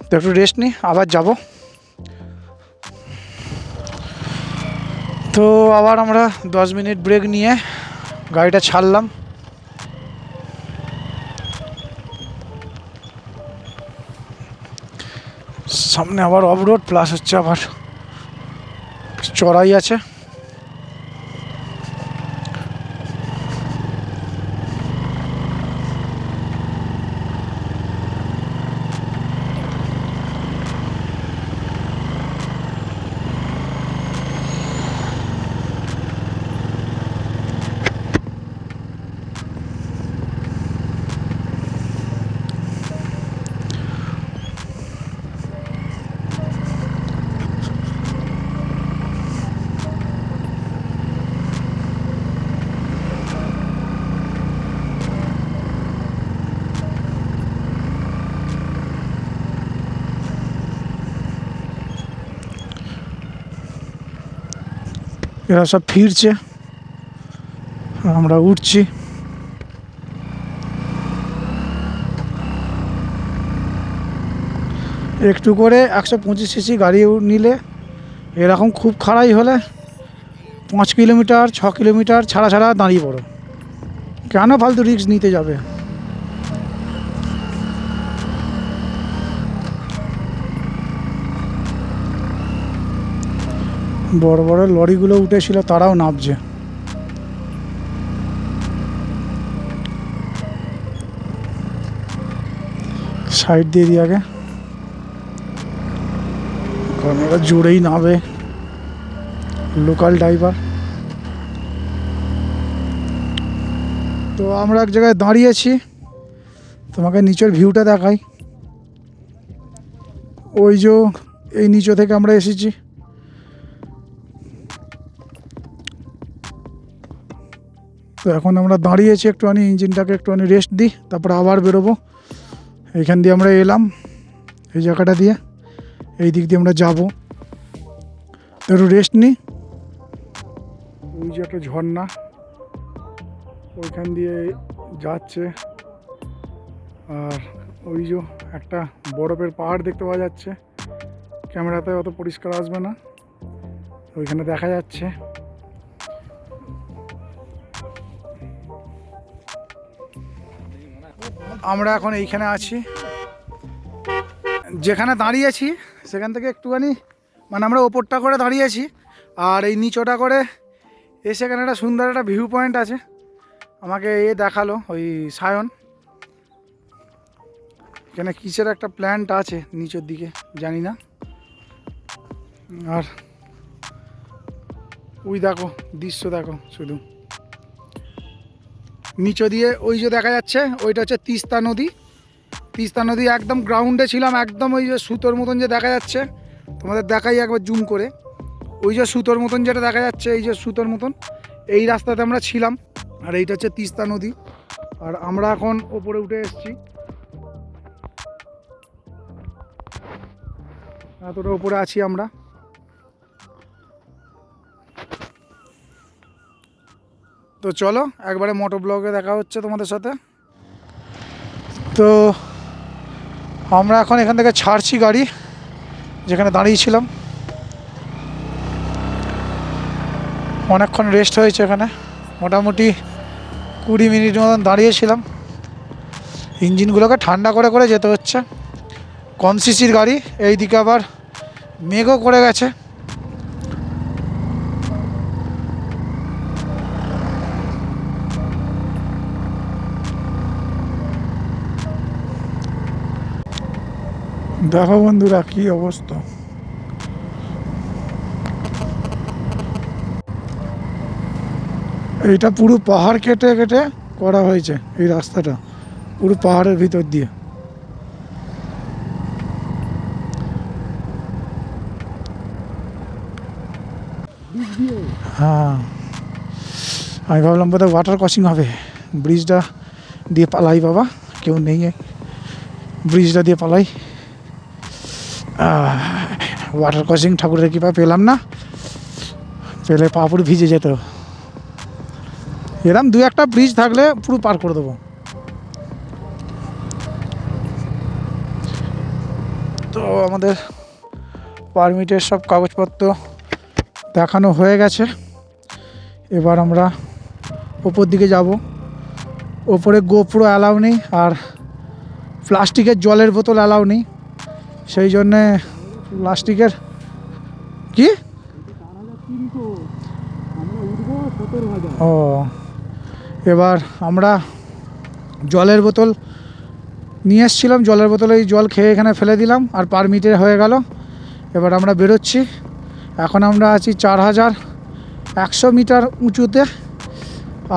Speaker 1: তো একটু রেস্ট নিই, আবার যাব। তো আবার আমরা 10 মিনিট ব্রেক নিয়ে গাড়িটা ছাড়লাম। সামনে আবার অফ রোড প্লাস হচ্ছে আবার চড়াই আছে। এরা সব ফিরছে, আমরা উঠছি। একটু করে 125 সিসি গাড়ি নিলে এরকম খুব খাড়াই হলে 5 কিলোমিটার 6 কিলোমিটার ছাড়া ছাড়া দাঁড়িয়ে পড়ো, কেন ফালতু রিস্ক নিতে যাবে। বড় বড় লরিগুলো উঠেছিল, তারাও নামছে। সাইড দিয়ে দিয়ে আগে, কারণ ওরা জোরেই নামবে, লোকাল ড্রাইভার। তো আমরা এক জায়গায় দাঁড়িয়েছি, তোমাকে নিচের ভিউটা দেখাই। ওই যে এই নিচে থেকে আমরা এসেছি। তো এখন আমরা দাঁড়িয়েছি, একটুখানি ইঞ্জিনটাকে একটুখানি রেস্ট দিই, তারপরে আবার বেরোবো। এইখান দিয়ে আমরা এলাম, এই জায়গাটা দিয়ে, এই দিক দিয়ে আমরা যাবো। তো একটু রেস্ট নিই। ওই যে একটা ঝর্ণা, ওইখান দিয়ে যাচ্ছে, আর ওই যে একটা বরফের পাহাড় দেখতে পাওয়া যাচ্ছে। ক্যামেরাতে অত পরিষ্কার আসবে না, ওইখানে দেখা যাচ্ছে। আমরা এখন এইখানে আছি, যেখানে দাঁড়িয়েছি সেখান থেকে একটুখানি মানে আমরা ওপরটা করে দাঁড়িয়েছি, আর এই নিচটা করে এসে এখানে একটা সুন্দর একটা ভিউ পয়েন্ট আছে। আমাকে এ দেখালো ওই সায়ন, এখানে কিসের একটা প্ল্যান্ট আছে নিচের দিকে, জানি না। আর ওই দেখো দৃশ্য, দেখো শুধু নিচে দিয়ে ওই যে দেখা যাচ্ছে, ওইটা হচ্ছে তিস্তা নদী। তিস্তা নদী একদম গ্রাউন্ডে ছিলাম, একদম ওই যে সুতোর মতন যে দেখা যাচ্ছে, তোমাদের দেখাই একবার জুম করে। ওই যে সুতোর মতন যেটা দেখা যাচ্ছে, এই যে সুতোর মতন, এই রাস্তাতে আমরা ছিলাম। আর এইটা হচ্ছে তিস্তা নদী, আর আমরা এখন ওপরে উঠে এসেছি। এতটা ওপরে আছি আমরা। তো চলো একবারে মোটো ব্লগে দেখা হচ্ছে তোমাদের সাথে। তো আমরা এখন এখান থেকে ছাড়ছি গাড়ি, যেখানে দাঁড়িয়েছিলাম। অনেকক্ষণ রেস্ট হয়েছে এখানে, মোটামুটি 20 মিনিট মতন দাঁড়িয়েছিলাম। ইঞ্জিনগুলোকে ঠান্ডা করে করে যেতে হচ্ছে। কম সিসির গাড়ি, এইদিকে আবার মেঘও করে গেছে। দেখো বন্ধুরা কি অবস্থা। এইটা পুরো পাহাড় কেটে কেটে করা হয়েছে, এই রাস্তাটা পুরো পাহাড়ের ভিতর দিয়ে। হ্যাঁ, আমি ভাবলাম বোধহয় ওয়াটার ক্রসিং হবে। ব্রিজটা দিয়ে পালাই বাবা, কেউ নেই, ব্রিজটা দিয়ে পালাই। ওয়াটার ক্রসিং ঠাকুরের কৃপা পেলাম না, পেলে পা পুরো ভিজে যেত। এরম 2-1টা ব্রিজ থাকলে পুরো পার করে দেবো। তো আমাদের পারমিটের সব কাগজপত্র দেখানো হয়ে গেছে। এবার আমরা ওপর দিকে যাব। ওপরে গোপ্রো অ্যালাউ নেই, আর প্লাস্টিকের জলের বোতল অ্যালাউ নেই। সেই জন্যে প্লাস্টিকের কি ও, এবার আমরা জলের বোতল নিয়ে এসেছিলাম, জলের বোতলে এই জল খেয়ে এখানে ফেলে দিলাম, আর পারমিটে হয়ে গেল। এবার আমরা বেরোচ্ছি। এখন আমরা আছি 4100 মিটার উঁচুতে,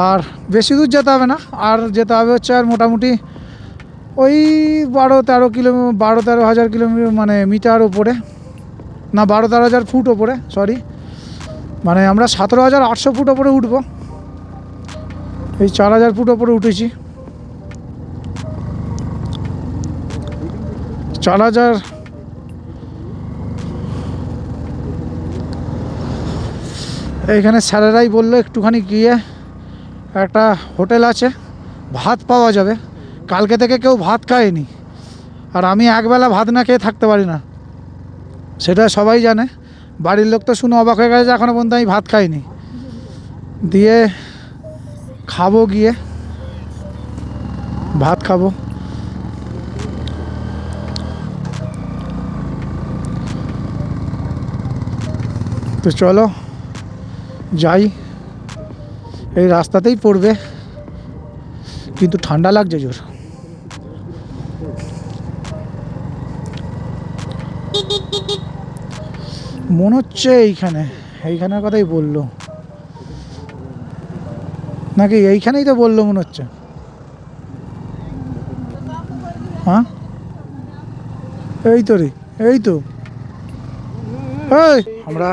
Speaker 1: আর বেশি দূর যেতে হবে না, আর যেতে হবে হচ্ছে আর মোটামুটি ওই 12-13 হাজার কিলোমিটার, মানে মিটার ওপরে, না 12-13 হাজার ফুট ওপরে, সরি, মানে আমরা 17,800 ফুট ওপরে উঠবো। এই 4,000 ফুট ওপরে উঠেছি। 4,000। এইখানে স্যারেরাই বললো একটুখানি গিয়ে একটা হোটেল আছে, ভাত পাওয়া যাবে। কালকে থেকে কেউ ভাত খায়নি, আর আমি একবেলা ভাত না খেয়ে থাকতে পারি না, সেটা সবাই জানে। বাড়ির লোক তো শুনে অবাক হয়ে গেছে, এখনও পর্যন্ত আমি ভাত খাইনি। দিয়ে খাবো, গিয়ে ভাত খাবো। তো চলো যাই, এই রাস্তাতেই পড়বে, কিন্তু ঠান্ডা লাগছে জোর। মনে হচ্ছে এইখানের কথাই বললো নাকি, এইখানেই তো বললো মনে হচ্ছে। হ্যাঁ এই তো রে, এই তো আমরা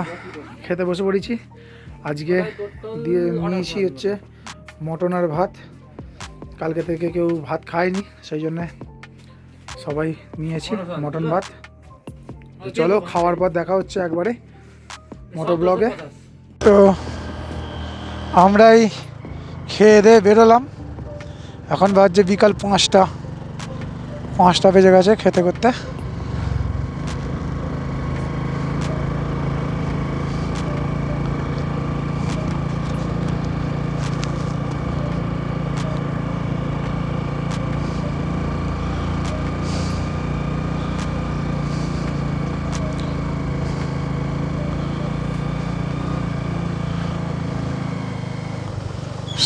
Speaker 1: খেতে বসে পড়েছি। আজকে দিয়ে নিয়েছি হচ্ছে মটন আর ভাত। কালকে থেকে কেউ ভাত খায়নি, সেই জন্যে সবাই নিয়েছি মটন ভাত। চলো খাওয়ার পর দেখা হচ্ছে একবারে মোটো ব্লগে। তো আমরাই খেয়ে দিয়ে বেরোলাম। এখন বাজছে বিকাল 5টা বেজে গেছে খেতে করতে।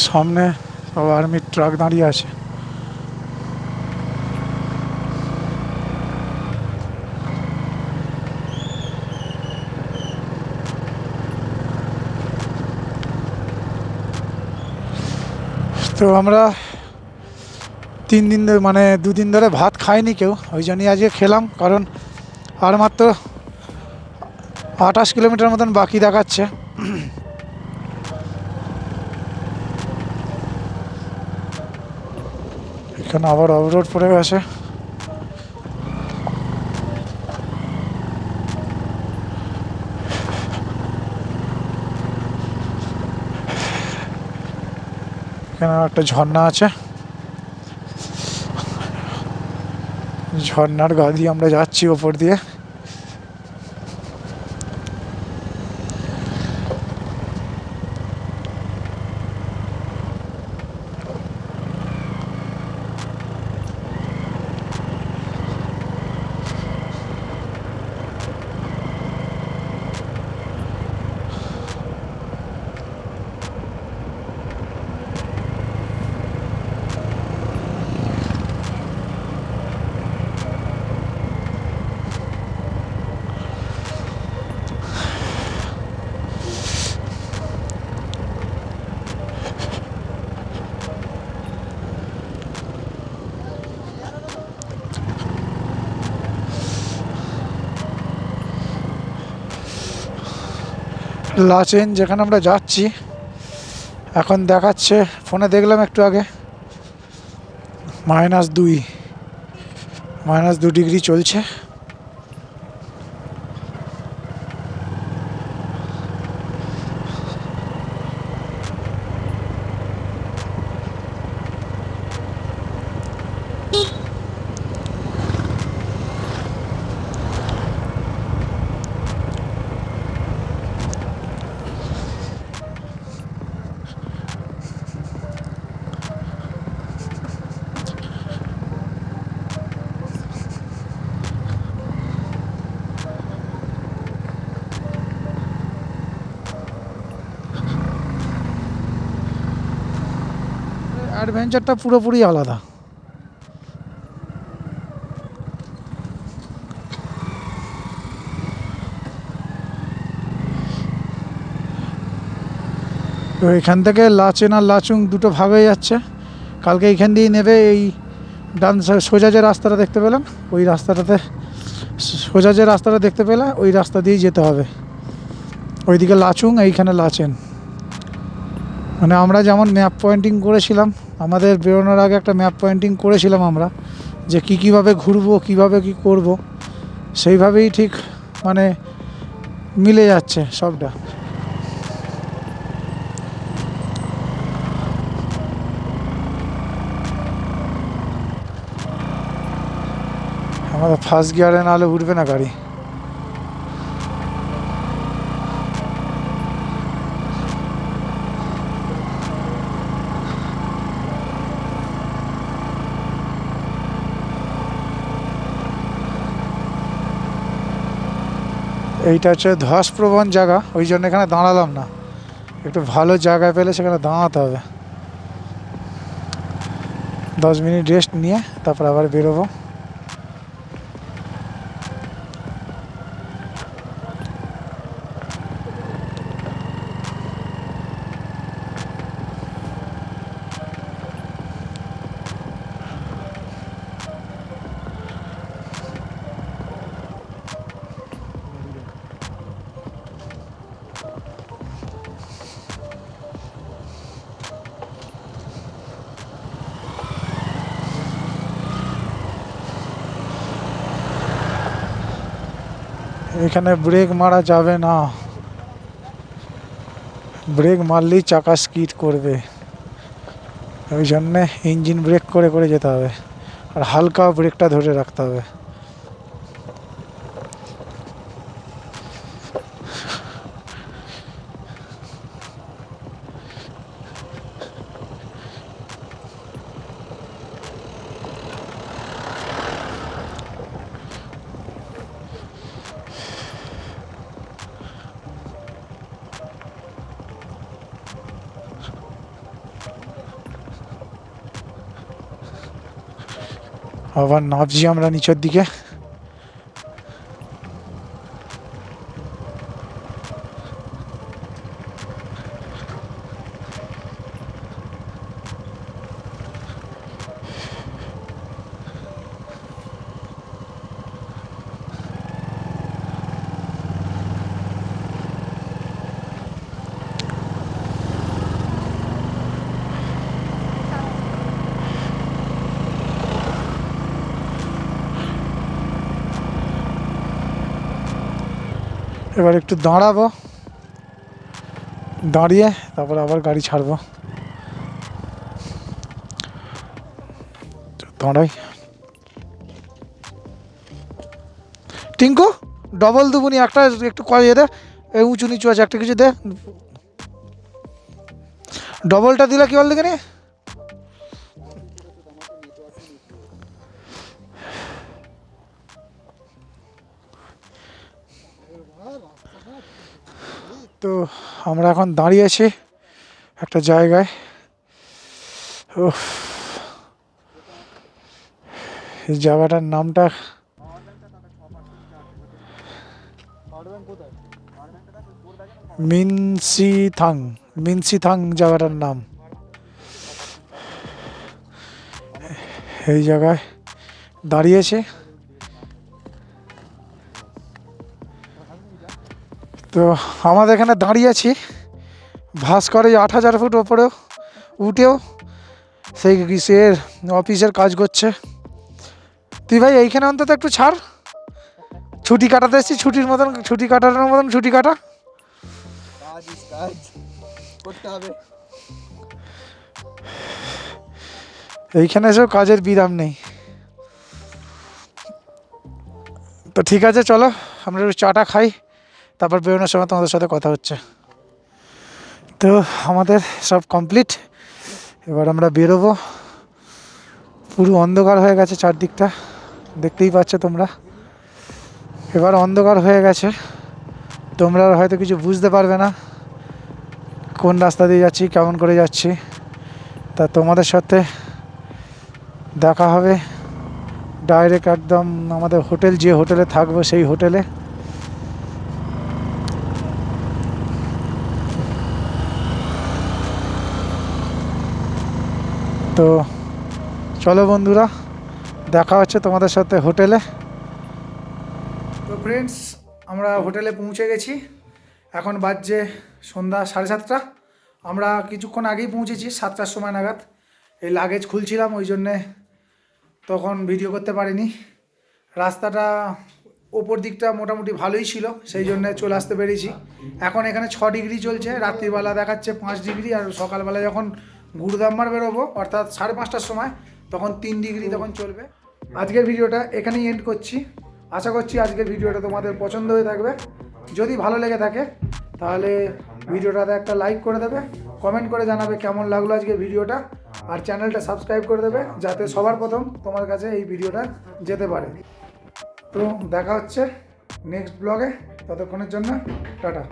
Speaker 1: সামনে সব আর্মির ট্রাক দাঁড়িয়ে আছে। তো আমরা 3 দিন ধরে, মানে 2 দিন ধরে ভাত খাইনি কেউ, ওই জন্যই আজকে খেলাম। কারণ আর মাত্র 28 কিলোমিটার মতন বাকি দেখাচ্ছে। এখানে আবার অবরোড পড়ে গেছে। এখানে একটা ঝর্ণা আছে, ঝর্ণার গা দিয়ে আমরা যাচ্ছি ওপর দিয়ে। লাচেন যেখানে আমরা যাচ্ছি এখন দেখাচ্ছে, ফোনে দেখলাম একটু আগে -2 চলছে। অ্যাডভেঞ্চারটা পুরোপুরি আলাদা। তো এখান থেকে লাচেন আর লাচুং দুটো ভাগ হয়ে যাচ্ছে। কালকে এইখান দিয়েই নেবে, এই ডান সোজা যে রাস্তাটা দেখতে পেলাম ওই রাস্তাটাতে, সোজা যে রাস্তাটা দেখতে পেলে ওই রাস্তা দিয়েই যেতে হবে। ওইদিকে লাচুং, এইখানে লাচেন। মানে আমরা যেমন ম্যাপ পয়েন্টিং করেছিলাম, আমাদের বেরোনোর আগে একটা ম্যাপ পয়েন্টিং করেছিলাম আমরা, যে কীভাবে ঘুরবো, কীভাবে কী করব, সেইভাবেই ঠিক মানে মিলে যাচ্ছে সবটা। আমাদের ফার্স্ট গিয়ারে নাহলে উঠবে না গাড়ি। এইটা হচ্ছে ধসপ্রবণ জায়গা, ওই জন্য এখানে দাঁড়ালাম না। একটু ভালো জায়গায় পেলে সেখানে দাঁড়াতে হবে। 10 মিনিট রেস্ট নিয়ে তারপর আবার বেরোবো। এখানে ব্রেক মারা যাবে না, ব্রেক মারলেই চাকা স্কিড করবে। ওই জন্যে ইঞ্জিন ব্রেক করে করে যেতে হবে, আর হালকা ব্রেকটা ধরে রাখতে হবে। আবার নামছি আমরা নিচের দিকে। এবার একটু দাঁড়াবো, দাঁড়িয়ে তারপর আবার গাড়ি ছাড়বো। দাঁড়াই। টিঙ্কু ডবল দুবুনি একটা একটু করে দে, এই উঁচু নিচু আছে একটা কিছু দে, ডবলটা দিলে কি বল দেখে। তো আমরা এখন দাঁড়িয়ে আছি একটা জায়গায়। এই জায়গাটার নামটা মিনসিথাং জায়গাটার নাম। এই জায়গায় দাঁড়িয়েছে। তো আমাদের এখানে দাঁড়িয়ে আছি ভাস্কর এই 8,000 ফুট ওপরেও উঠেও সেই গ্রীষ্মের অফিসের কাজ করছে। তুই ভাই এইখানে অন্তত একটু ছাড়, ছুটি কাটাতে এসছি, ছুটির মতন ছুটি কাটানোর মতন ছুটি কাটা। এইখানে এসেও কাজের বিরাম নেই। তো ঠিক আছে চলো আমরা একটু চাটা খাই, তারপর বেরোনোর সময় তোমাদের সাথে কথা হচ্ছে। তো আমাদের সব কমপ্লিট, এবার আমরা বেরোবো। পুরো অন্ধকার হয়ে গেছে চারদিকটা, দেখতেই পাচ্ছ তোমরা। এবার অন্ধকার হয়ে গেছে, তোমরা হয়তো কিছু বুঝতে পারবে না কোন রাস্তা দিয়ে যাচ্ছি, কেমন করে যাচ্ছি। তা তোমাদের সাথে দেখা হবে ডাইরেক্ট একদম আমাদের হোটেল, যে হোটেলে থাকবো সেই হোটেলে। তো চলো বন্ধুরা, দেখা হচ্ছে তোমাদের সাথে হোটেলে। তো ফ্রেন্ডস, আমরা হোটেলে পৌঁছে গেছি। এখন বাজছে সন্ধ্যা 7:30। আমরা কিছুক্ষণ আগেই পৌঁছেছি 7টার সময় নাগাদ। এই লাগেজ খুলছিলাম, ওই জন্যে তখন ভিডিও করতে পারিনি। রাস্তাটা ওপর দিকটা মোটামুটি ভালোই ছিল, সেই জন্যে চলে আসতে পেরেছি। এখন এখানে 6 ডিগ্রি চলছে, রাত্রিবেলা দেখাচ্ছে 5 ডিগ্রি, আর সকালবেলা যখন গুরুদাম্বার বেরোবো অর্থাৎ 5:30টার সময়, তখন 3 ডিগ্রি তখন চলবে। আজকের ভিডিওটা এখানেই এন্ড করছি। আশা করছি আজকের ভিডিওটা তোমাদের পছন্দ হয়ে থাকবে। যদি ভালো লেগে থাকে তাহলে ভিডিওটাতে একটা লাইক করে দেবে, কমেন্ট করে জানাবে কেমন লাগলো আজকের ভিডিওটা, আর চ্যানেলটা সাবস্ক্রাইব করে দেবে যাতে সবার প্রথম তোমার কাছে এই ভিডিওটা যেতে পারে। তো দেখা হচ্ছে নেক্সট ব্লগে, ততক্ষণের জন্য টাটা।